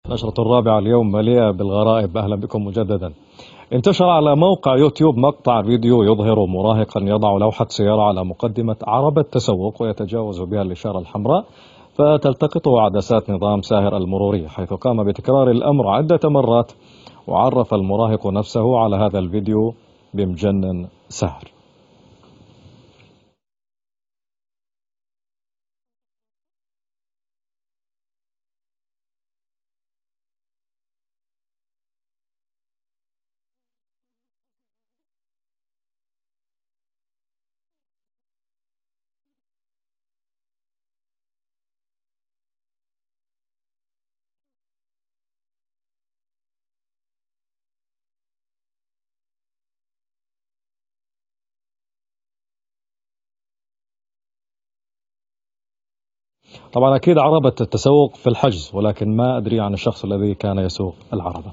النشرة الرابعة اليوم مليئة بالغرائب. أهلا بكم مجددا. انتشر على موقع يوتيوب مقطع فيديو يظهر مراهقا يضع لوحة سيارة على مقدمة عربة تسوق ويتجاوز بها الإشارة الحمراء فتلتقطه عدسات نظام ساهر المروري، حيث قام بتكرار الأمر عدة مرات. وعرف المراهق نفسه على هذا الفيديو بمجنن ساهر. طبعا أكيد عربة التسوق في الحجز، ولكن ما أدري عن الشخص الذي كان يسوق العربة.